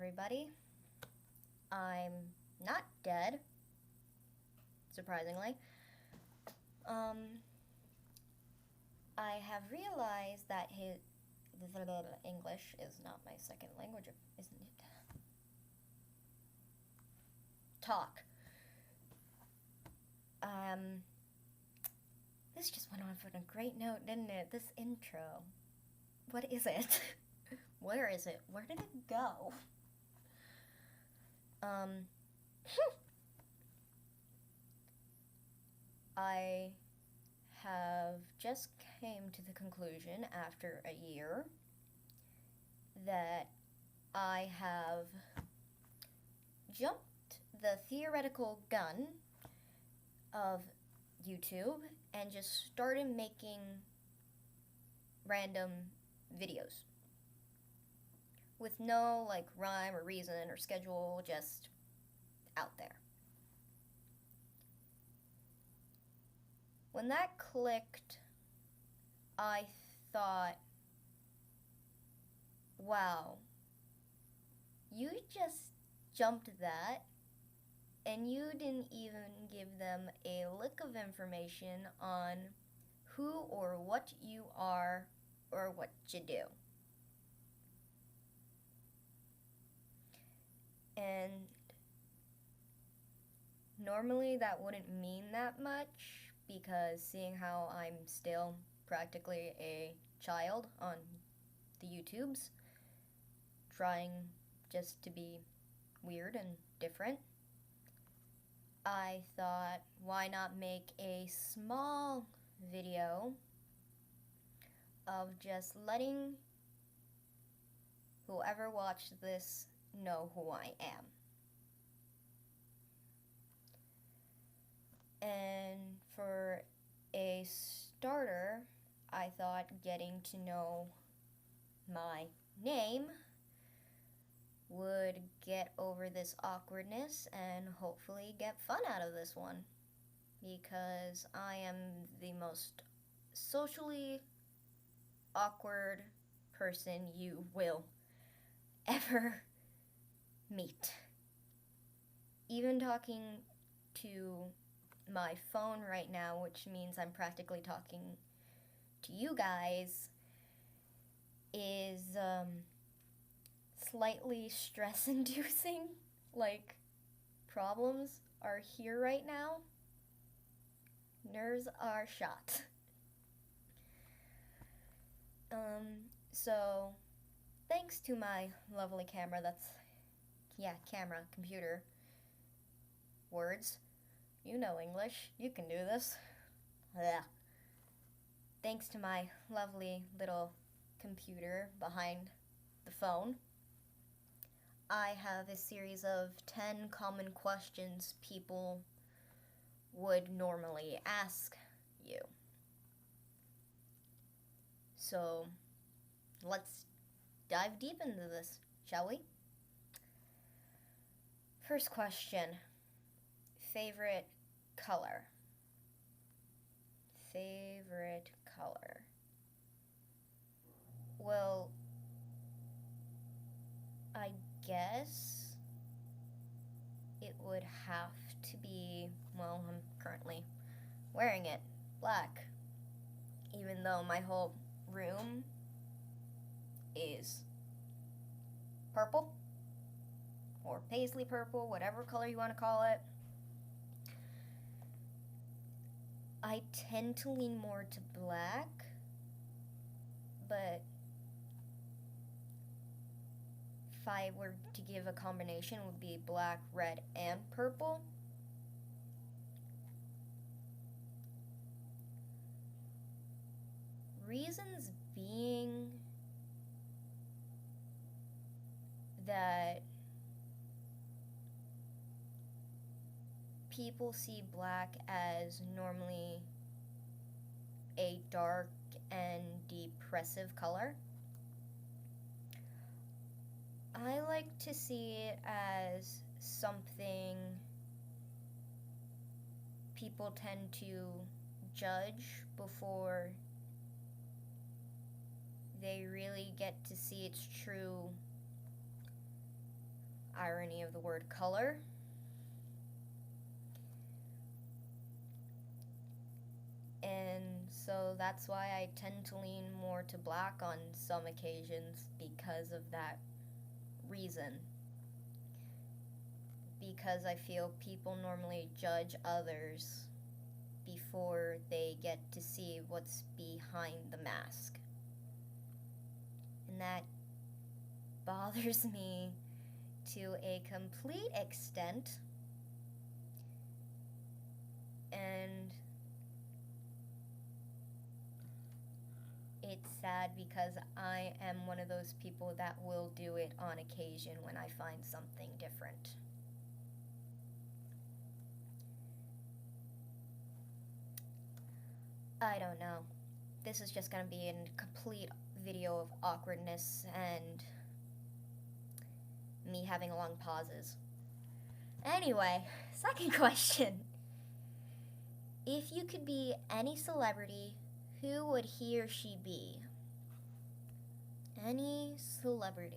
everybody. I'm not dead, surprisingly. I have realized that English is not my second language, isn't it? Talk. This just went on for a great note, didn't it? This intro. What is it? Where is it? Where did it go? I have just came to the conclusion after a year that I have jumped the theoretical gun of YouTube and just started making random videos with no rhyme or reason or schedule, just out there. When that clicked, I thought, wow, you just jumped that and you didn't even give them a lick of information on who or what you are or what you do. And normally that wouldn't mean that much, because seeing how I'm still practically a child on the YouTubes, trying just to be weird and different, I thought, why not make a small video of just letting whoever watched this know who I am. And for a starter, I thought getting to know my name would get over this awkwardness and hopefully get fun out of this one, because I am the most socially awkward person you will ever meet. Even talking to my phone right now, which means I'm practically talking to you guys, is slightly stress-inducing. Problems are here right now. Nerves are shot. So thanks to my lovely camera, computer, words, you know English, you can do this. Yeah. Thanks to my lovely little computer behind the phone, I have a series of 10 common questions people would normally ask you. So let's dive deep into this, shall we? First question, favorite color. Favorite color. Well, I guess it would have to be, well, I'm currently wearing it, black, even though my whole room is purple or paisley purple, whatever color you want to call it. I tend to lean more to black, but if I were to give a combination, it would be black, red, and purple. Reasons being that people see black as normally a dark and depressive color. I like to see it as something people tend to judge before they really get to see its true irony of the word color. And so that's why I tend to lean more to black on some occasions because of that reason. Because I feel people normally judge others before they get to see what's behind the mask. And that bothers me to a complete extent. And it's sad because I am one of those people that will do it on occasion when I find something different. I don't know. This is just gonna be a complete video of awkwardness and me having long pauses. Anyway, second question. If you could be any celebrity, who would he or she be? Any celebrity.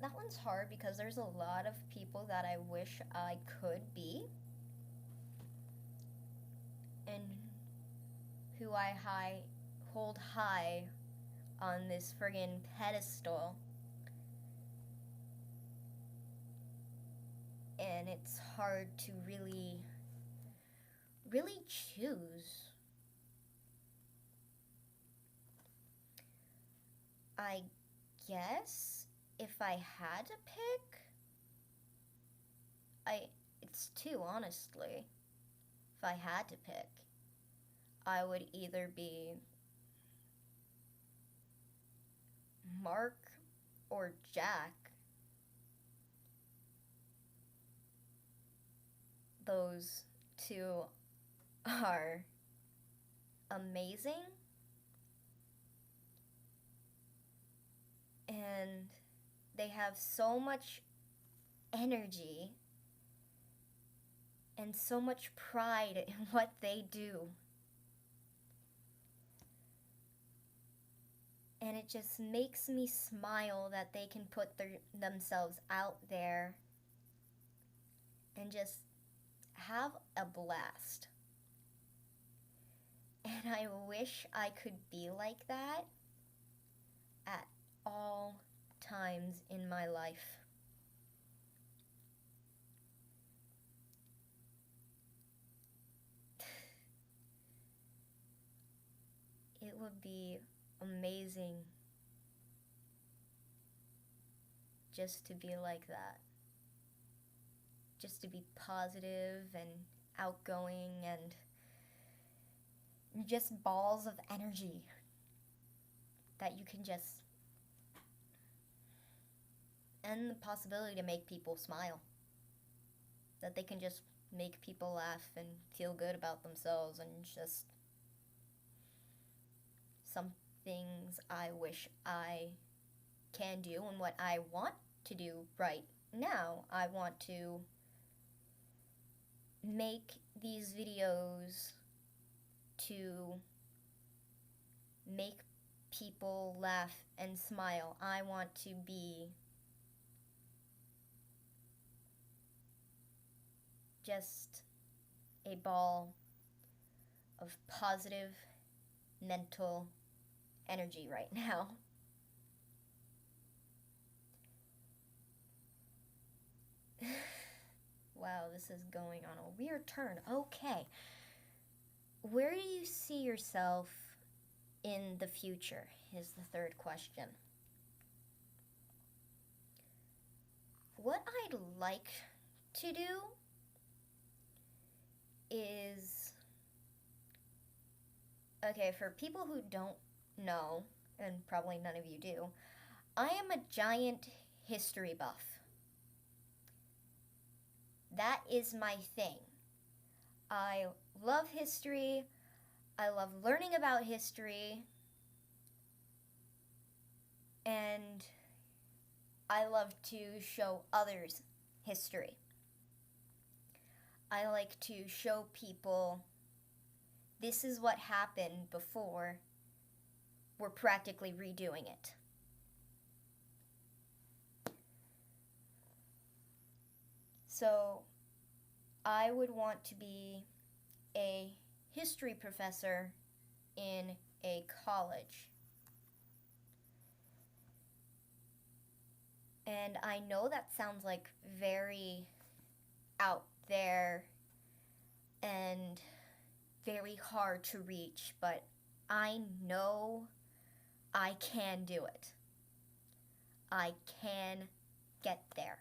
That one's hard because there's a lot of people that I wish I could be and who I hold high on this friggin' pedestal. And it's hard to really choose. I guess if I had to pick, it's two, honestly. If I had to pick, I would either be Mark or Jack. Those two are amazing. And they have so much energy and so much pride in what they do. And it just makes me smile that they can put themselves out there and just have a blast. And I wish I could be like that at all times in my life. It would be amazing just to be like that. Just to be positive and outgoing and just balls of energy that you can just, and the possibility to make people smile. That they can just make people laugh and feel good about themselves, and just some things I wish I can do and what I want to do right now. I want to make these videos to make people laugh and smile. I want to be just a ball of positive mental energy right now. Wow, this is going on a weird turn. Okay. Where do you see yourself in the future is the third question. What I'd like to do is, okay, for people who don't know, and probably none of you do, I am a giant history buff. That is my thing. I love history. I love learning about history. And I love to show others history. I like to show people this is what happened before we're practically redoing it. So I would want to be a history professor in a college. And I know that sounds like very out there and very hard to reach, but I know I can do it. I can get there.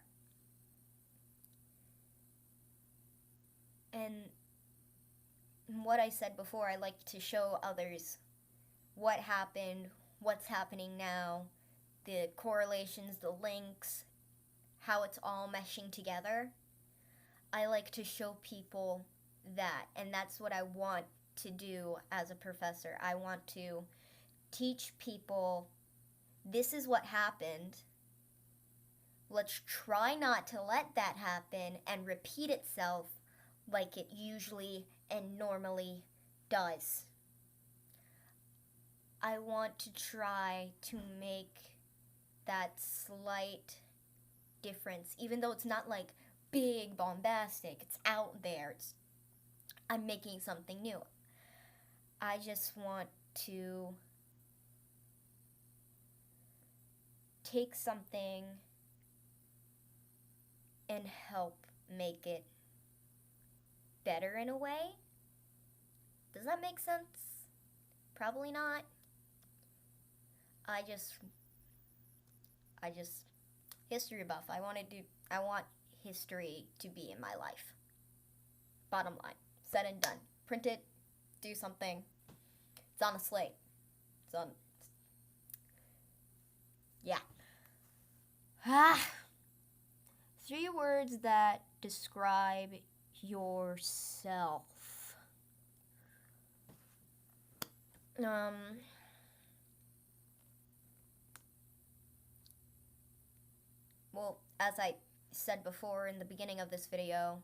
And what I said before, I like to show others what happened, what's happening now, the correlations, the links, how it's all meshing together. I like to show people that, and that's what I want to do as a professor. I want to teach people this is what happened. Let's try not to let that happen and repeat itself like it usually and normally does. I want to try to make that slight difference, even though it's not like big, bombastic, it's out there, I'm making something new. I just want to take something and help make it better in a way. Does that make sense? Probably not. I just history buff. I want history to be in my life. Bottom line. Said and done. Print it, do something. It's on a slate. Yeah. 3 words that describe yourself. Well, as I said before in the beginning of this video,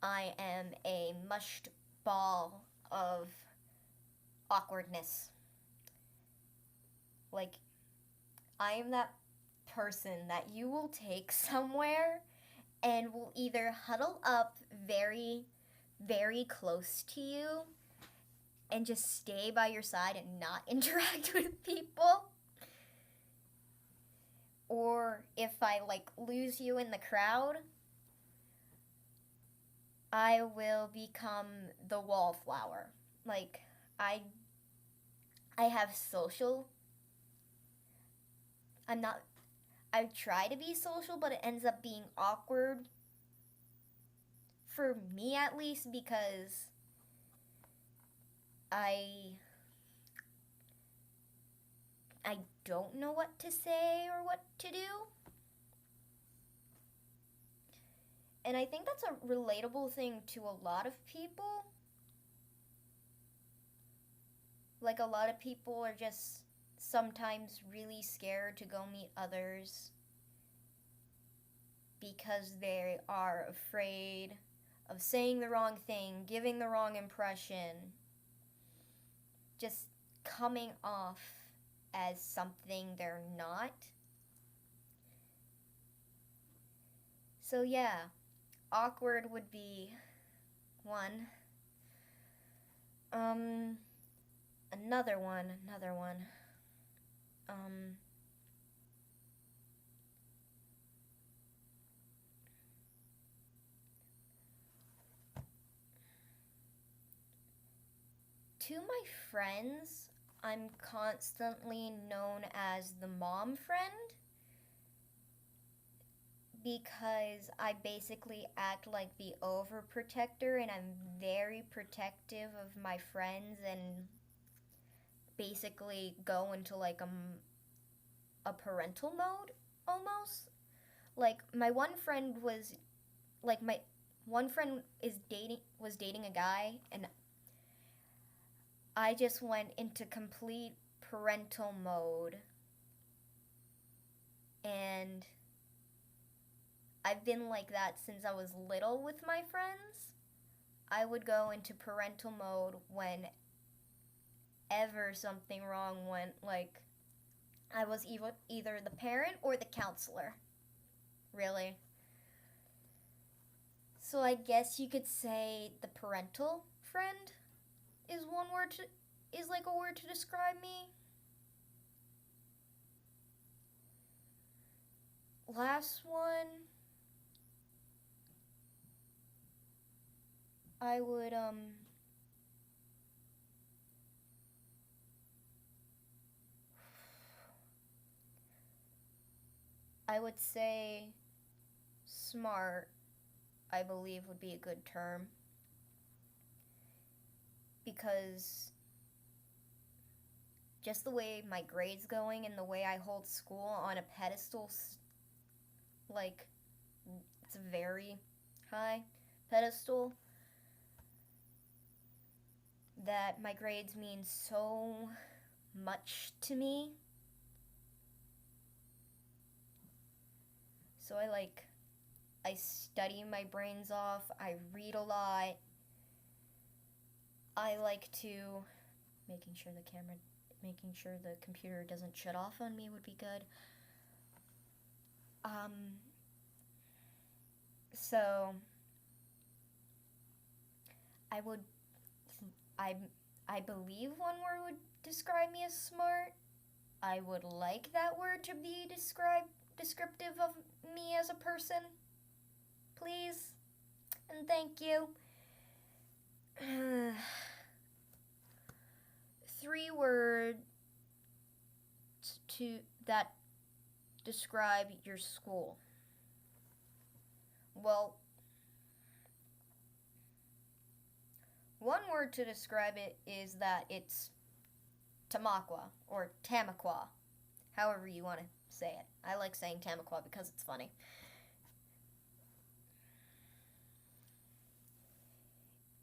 I am a mushed ball of awkwardness. Like, I am that person that you will take somewhere and will either huddle up very, very close to you and just stay by your side and not interact with people. Or if I lose you in the crowd, I will become the wallflower. I have social. I try to be social, but it ends up being awkward. For me at least, because I don't know what to say or what to do. And I think that's a relatable thing to a lot of people. A lot of people are just sometimes really scared to go meet others because they are afraid of saying the wrong thing, giving the wrong impression, just coming off as something they're not. So yeah, awkward would be one. Another one. To my friends, I'm constantly known as the mom friend because I basically act like the overprotector, and I'm very protective of my friends and basically go into a parental mode almost. My one friend was dating a guy, and I just went into complete parental mode, and I've been like that since I was little with my friends. I would go into parental mode whenever something wrong went, like I was either the parent or the counselor. Really. So I guess you could say the parental friend is is like a word to describe me. Last one, I would I would say smart, I believe would be a good term, because just the way my grades going and the way I hold school on a pedestal, like it's a very high pedestal, that my grades mean so much to me. So I study my brains off, I read a lot. I like to making sure the computer doesn't shut off on me would be good. So I would I believe one word would describe me as smart. I would like that word to be descriptive of me as a person. Please. And thank you. 3 words that describe your school. Well, one word to describe it is that it's Tamaqua or Tamaqua, however you want to say it. I like saying Tamaqua because it's funny.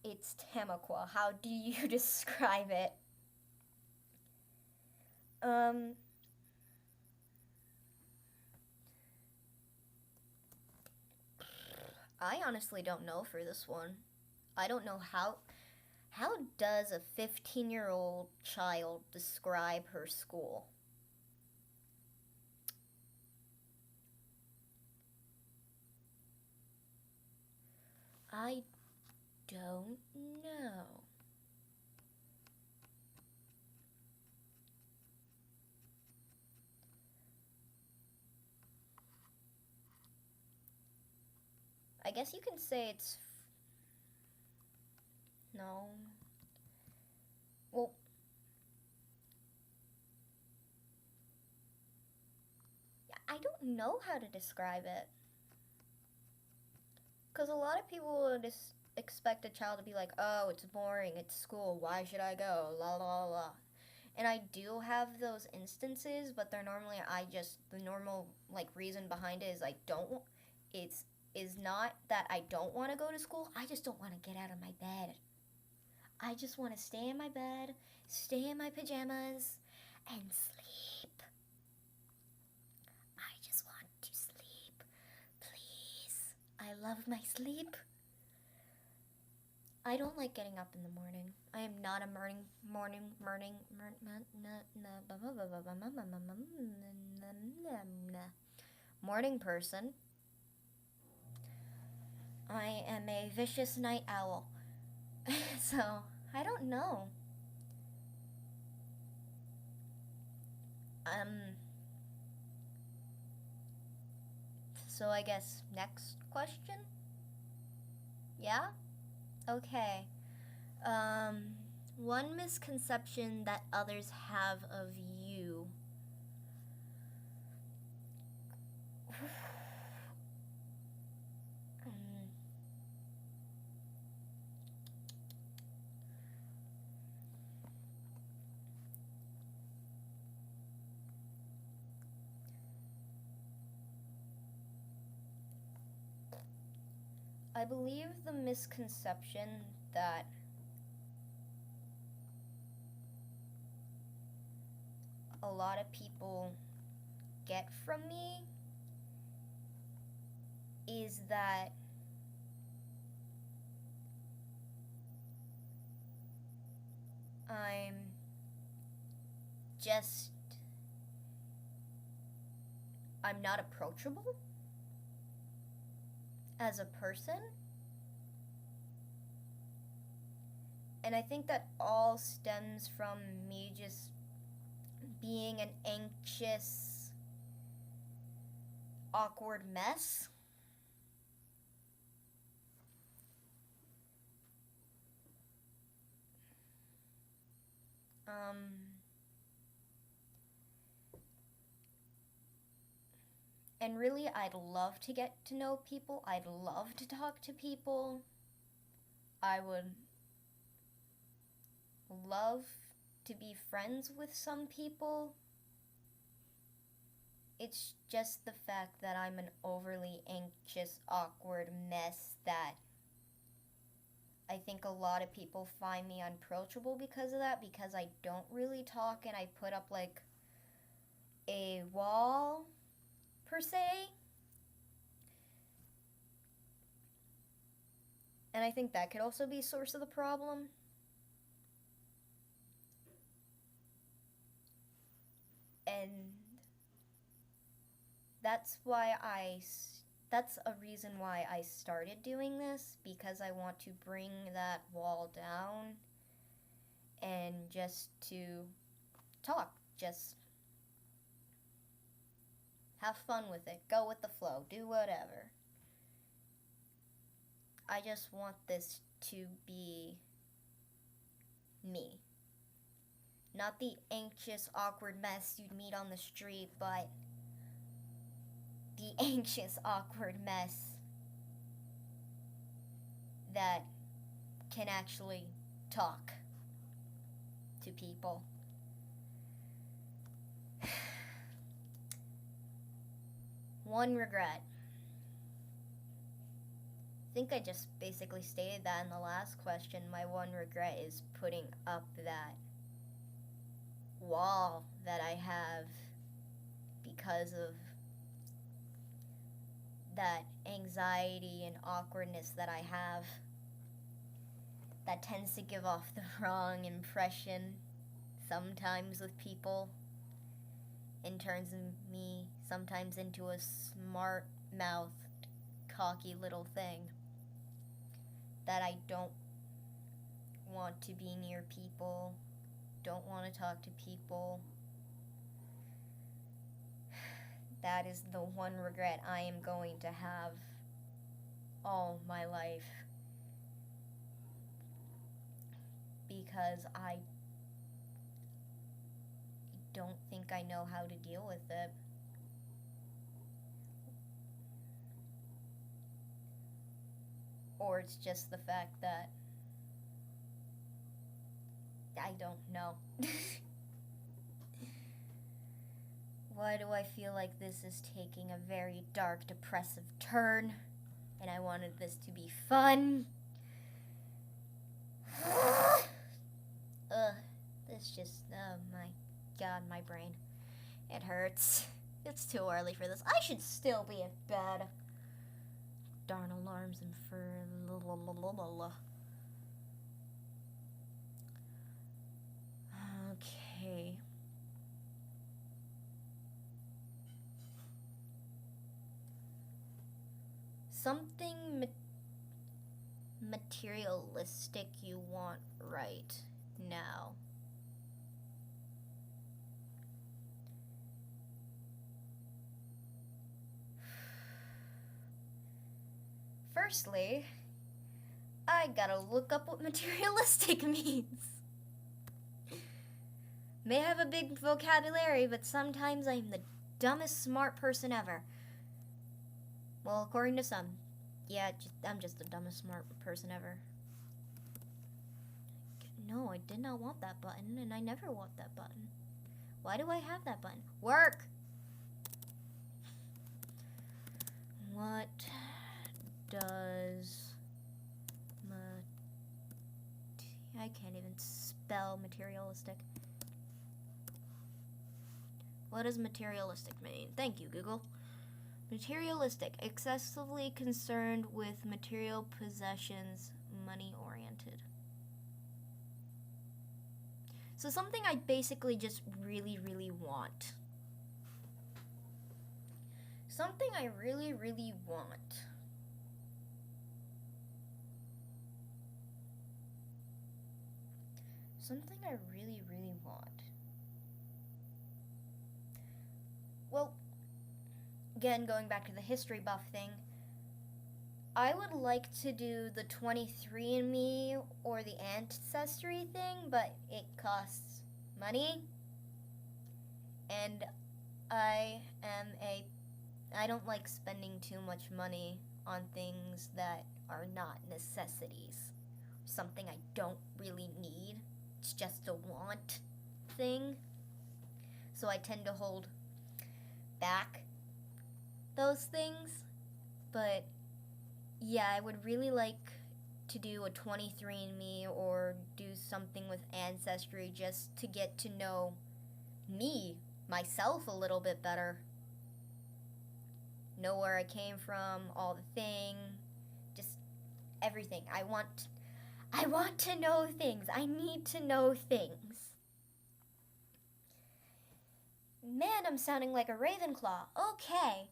It's Tamaqua. How do you describe it? I honestly don't know for this one. I don't know how does a 15-year-old child describe her school? I don't know. I guess you can say it's no. Well, I don't know how to describe it. Because a lot of people would expect a child to be like, oh, it's boring, it's school, why should I go, la la la. And I do have those instances, but they're normally, the normal, reason behind it is is not that I don't want to go to school, I just don't want to get out of my bed. I just want to stay in my bed, stay in my pajamas, and sleep. I just want to sleep. Please. I love my sleep. I don't like getting up in the morning. I am not a morning person. I am a vicious night owl. So, I don't know. So I guess next question? Yeah? Okay. One misconception that others have of you. I believe the misconception that a lot of people get from me is that I'm just, I'm not approachable as a person. And I think that all stems from me just being an anxious, awkward mess. And really, I'd love to get to know people. I'd love to talk to people. I would love to be friends with some people. It's just the fact that I'm an overly anxious, awkward mess that I think a lot of people find me unapproachable because of that, because I don't really talk and I put up like a wall per se. And I think that could also be a source of the problem. And that's a reason why I started doing this, because I want to bring that wall down and just to talk, just have fun with it, go with the flow, do whatever. I just want this to be me. Not the anxious, awkward mess you'd meet on the street, but the anxious, awkward mess that can actually talk to people. One regret. I think I just basically stated that in the last question. My one regret is putting up that wall that I have because of that anxiety and awkwardness that I have that tends to give off the wrong impression sometimes with people and turns me sometimes into a smart-mouthed, cocky little thing that I don't want to be near people, don't want to talk to people. That is the one regret I am going to have all my life, because I don't think I know how to deal with it. Or it's just the fact that I don't know. Why do I feel like this is taking a very dark, depressive turn? And I wanted this to be fun. This just, oh my god, my brain. It hurts. It's too early for this. I should still be in bed. Darn alarms and for Okay. Something materialistic you want right now. Firstly, I gotta look up what materialistic means. May have a big vocabulary, but sometimes I'm the dumbest smart person ever. Well, according to some. Yeah, I'm just the dumbest smart person ever. No, I did not want that button, and I never want that button. Why do I have that button? Work! What does I can't even spell materialistic. What does materialistic mean? Thank you, Google. Materialistic, excessively concerned with material possessions, money-oriented. So something I basically just really, really want. Something I really, really want. Something I really, really want. Well, again, going back to the history buff thing, I would like to do the 23andMe or the Ancestry thing, but it costs money. And I don't like spending too much money on things that are not necessities. Something I don't really need. It's just a want thing. So I tend to hold back those things. But yeah, I would really like to do a 23andMe or do something with Ancestry just to get to know me, myself, a little bit better. Know where I came from, all the thing, just everything. I want to know things. I need to know things. Man, I'm sounding like a Ravenclaw. Okay.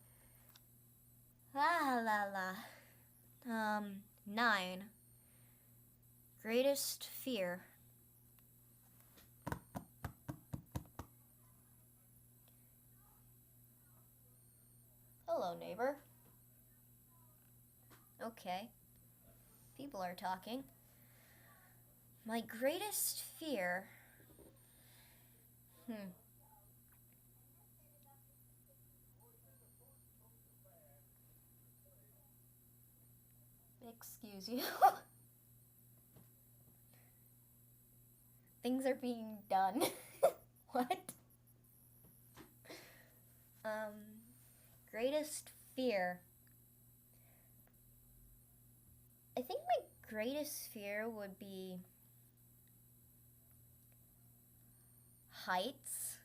La la la. 9. Greatest fear. Hello, neighbor. Okay. People are talking. My greatest fear. Excuse you. Things are being done. What? Greatest fear. I think my greatest fear would be heights.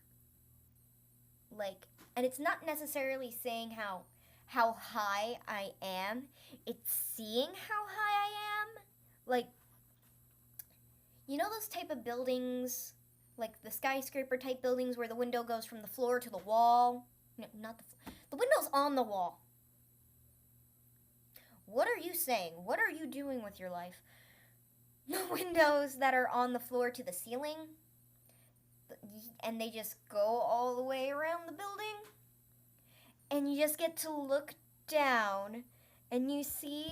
And it's not necessarily saying how high I am. It's seeing how high I am. You know those type of buildings, like the skyscraper type buildings where the window goes from the floor to the wall? No, not the window's on the wall. What are you saying? What are you doing with your life? The windows that are on the floor to the ceiling, and they just go all the way around the building, and you just get to look down, and you see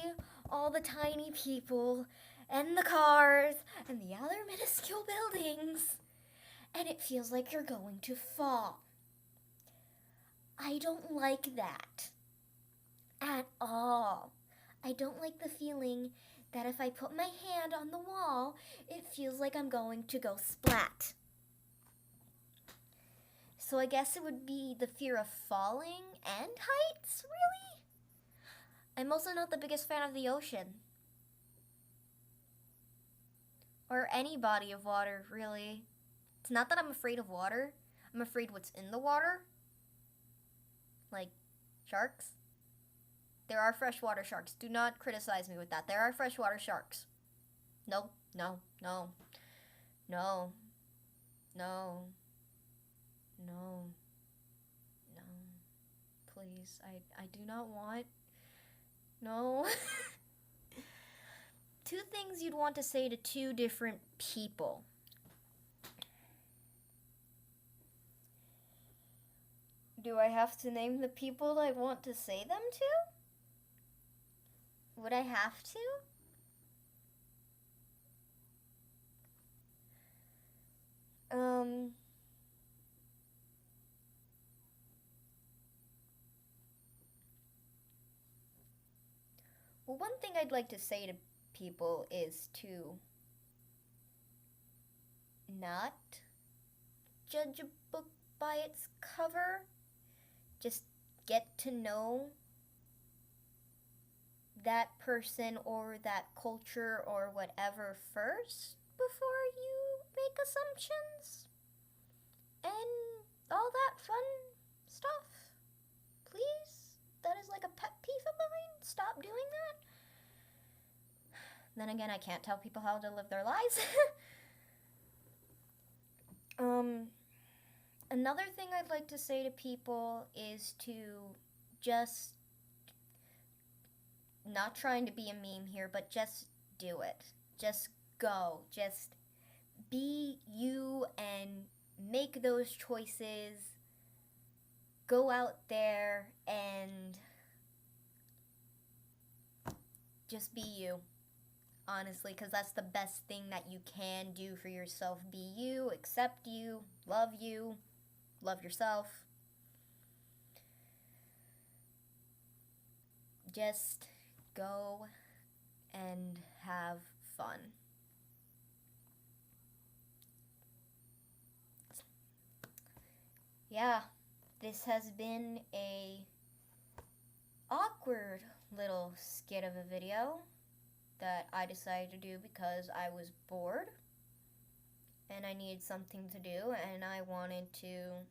all the tiny people, and the cars, and the other minuscule buildings, and it feels like you're going to fall. I don't like that at all. I don't like the feeling that if I put my hand on the wall, it feels like I'm going to go splat. So I guess it would be the fear of falling and heights, really? I'm also not the biggest fan of the ocean. Or any body of water, really. It's not that I'm afraid of water. I'm afraid what's in the water. Like sharks. There are freshwater sharks. Do not criticize me with that. There are freshwater sharks. No, no, no, no, no, no, no. Please, I do not want. No. 2 things you'd want to say to 2 different people. Do I have to name the people I want to say them to? Would I have to? Well, one thing I'd like to say to people is to not judge a book by its cover. Just get to know that person or that culture or whatever first before you make assumptions and all that fun stuff. Please? That Then again, I can't tell people how to live their lives. Another thing I'd like to say to people is to just, not trying to be a meme here, but just do it. Just go. Just be you and make those choices. Go out there and just be you. Honestly, because that's the best thing that you can do for yourself. Be you, accept you, love yourself. Just go and have fun. Yeah, this has been a awkward little skit of a video that I decided to do because I was bored and I needed something to do, and I wanted to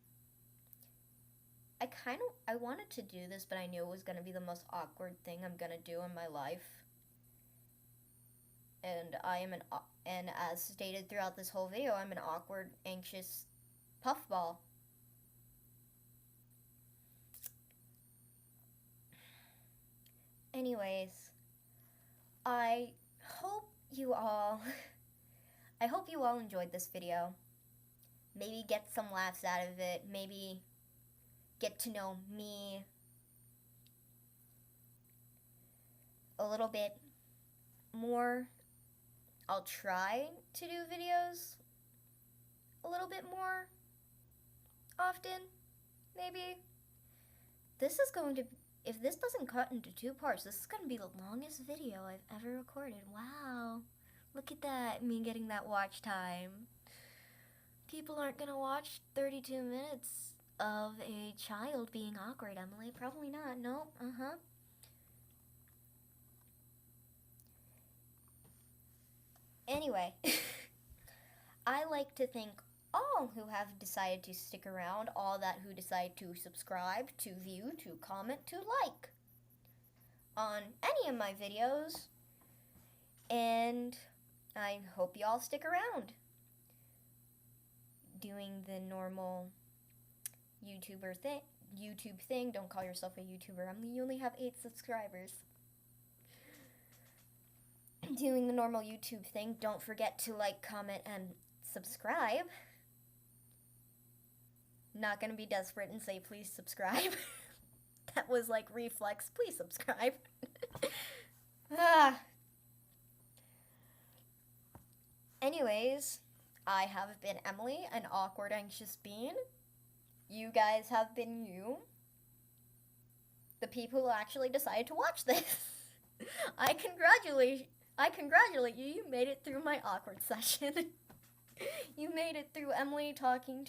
do this, but I knew it was going to be the most awkward thing I'm going to do in my life. And and as stated throughout this whole video, I'm an awkward, anxious puffball. Anyways, I hope you all enjoyed this video. Maybe get some laughs out of it. Maybe get to know me a little bit more. I'll try to do videos a little bit more often, maybe. If this doesn't cut into 2 parts, this is going to be the longest video I've ever recorded. Wow. Look at that, me getting that watch time. People aren't going to watch 32 minutes of a child being awkward, Emily. Probably not. Nope. Anyway, I like to thank all who have decided to stick around, all that who decide to subscribe, to view, to comment, to like on any of my videos, and I hope y'all stick around. Doing the normal YouTube thing. Don't call yourself a YouTuber. You only have 8 subscribers. Doing the normal YouTube thing. Don't forget to like, comment, and subscribe. Not gonna be desperate and say please subscribe. That was like reflex. Please subscribe. Anyways, I have been Emily, an awkward, anxious bean. You guys have been you. The people who actually decided to watch this. I congratulate you. You made it through my awkward session. You made it through Emily talking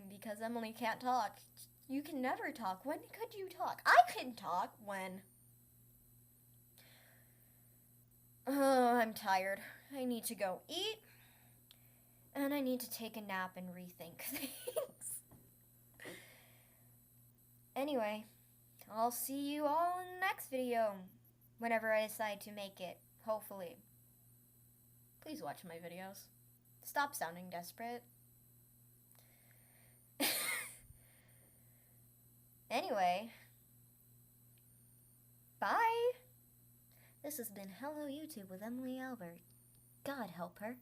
because Emily can't talk. You can never talk. When could you talk? I can talk when. Oh, I'm tired. I need to go eat. And I need to take a nap and rethink things. Anyway, I'll see you all in the next video. Whenever I decide to make it. Hopefully. Please watch my videos. Stop sounding desperate. Anyway. Bye. This has been Hello YouTube with Emily Albert. God help her.